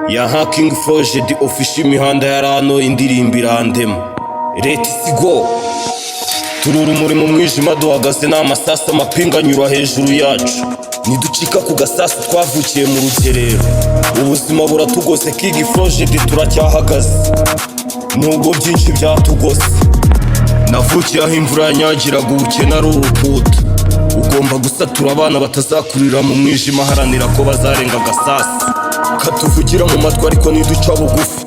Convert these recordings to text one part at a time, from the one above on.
yaha kingflow Jeudi official imihanda yarano indirimbo irandema leta isigo turi urumuri mu mwijima duhagaze n'amasasa amapinga anyura hejuru yacu niducika ku gasasa twavukiye mu rugerero ubuzima buratugose kingflow Jeudi turacyahagaze nubwo byinshi byatugose navukiye aho imvura yanyagiraga ubukene ari urukuta ugomba gusatura abana batazakurira mu mwijima haranira ko bazarenga agasasa katuvugira mu matwi ariko niduca bugufi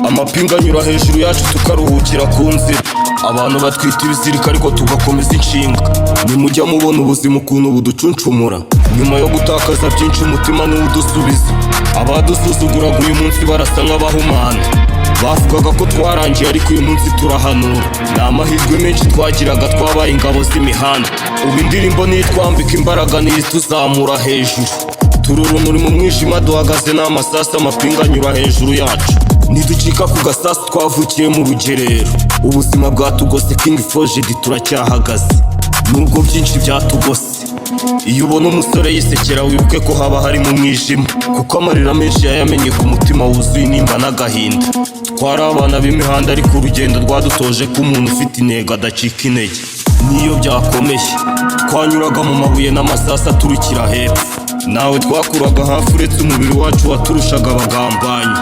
amapinga anyura hejuru yacu tukaruhukira ku nzira abantu batwita ibizirika ariko tugakomeza inshinga nimujya mubona ubuzima ukuntu buducuncumura nyuma yo gutakaza byinshi umutima n'uwudusubiza abadusuzuguraga uyu munsi barasa nk'abahumana bavugaga ko twarangiye ariko uyu munsi turahanura ni amahirwe menshi twagiraga twabaye ingabo z'imihanda ubu indirimbo nitwambika imbaraga nituzamura hejuru turi urumuri mu mwijima duhagaze n'amasasa amapinga anyura hejuru yacu niducika ku gasasa twavukiye mu rugerero ubuzima bwatugose kingflow Jeudi turacyahagaze nubwo byinshi byatugose iyo ubona umusore yisekera wibuke ko haba hari mu mwijima kuko amarira menshi yayamenye ku mutima wuzuye intimba n'agahinda twari abana b'imihanda ariko urugendo rwadutoje ko umuntu ufite intego adacika intege niyo byakomeye twanyuraga mu mabuye n'amasasa turukira hepfo nawe twakuraga hafi uretse umubiri wacu waturushaga abagambanyi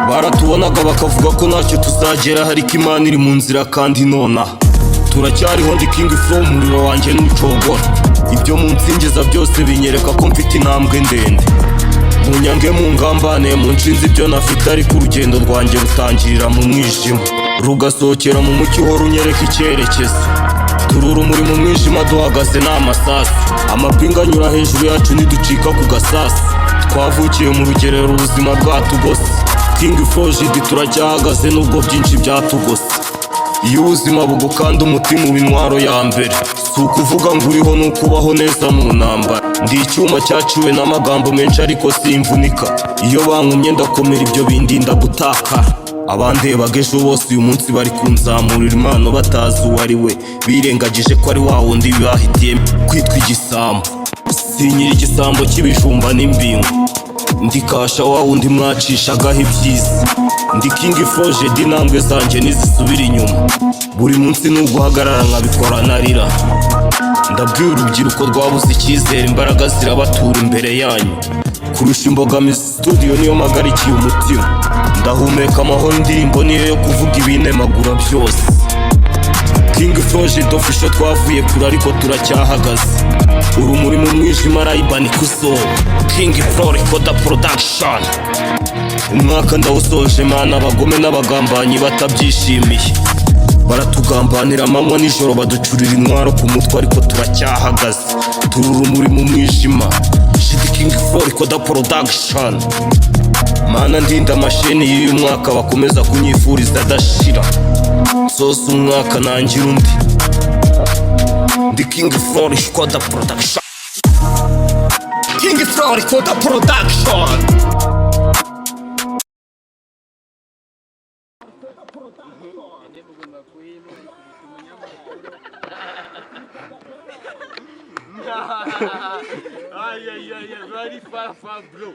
baratubonaga bakavuga ko ntacyo tuzageraho ariko Imana iri mu nzira kandi nonaha turacyariho ndi kingflow umuriro wanjye n'ucogora ibyo munsingiza byose binyereka ko mfite intambwe ndende munyange mu ngambane munshinze ibyo nafite ariko urugendo rwanjye rutangirira mu mwijima rugasohokera mu mucyo uhora unyereka icyerekezo turi urumuri mu mwijima duhagaze n'amasasa amapinga anyura hejuru yacu niducika ku gasasa twavukiye mu rugerero ubuzima bwatugose kingflow Jeudi turacyahagaze nubwo byinshi byatugose iyo ubuzima bugukanda umutima uba intwaro ya mbere si ukuvuga ngo uriho ni ukubaho neza mu ntambara ndi icyuma cyaciwe n'amagambo menshi ariko simvunika iyo bankumye ndakomera ibyo bindinda gutakara abandebaga ejo bose uyu munsi bari kunzamurira impano batazi uwo ari we birengagije ko ari wa wundi bahitiye kwitwa igisambo sinyira igisambo cy'ibijumba n'imbingo ndi kasha wa wundi mwacishagaho ibyiza ndi kingflow Jeudi intambwe zanjye nizisubira inyuma buri munsi n'uguhagarara nkabikora narira ndabwira urubyiruko rwabuze icyizere imbaraga zirabatura imbere yanyu kurusha imbogamizi studio niyo magarikiye umutima ndahumeka amahoro indirimbo niyo yo kuvuga ibinemagura byose kingflow Jeudi official twavuye kure ariko turacyahagaze urumuri mu mwijima rayibani kuzo kingflow recorder production umwaka ndawusoje mana abagome n'abagambanyi batabyishimiye baratugambanira amanywa nijoro baducurira intwaro ku mutwe ariko turacyahagaze turi urumuri mu mwijima Jeudi kingflow recorder production mana ndinda amasheni y'uyu mwaka bakomeza kunyifuriza adashira soza umwaka nangira undi ndi kingflow recorder production kingflow recorder production Ay, very far, bro.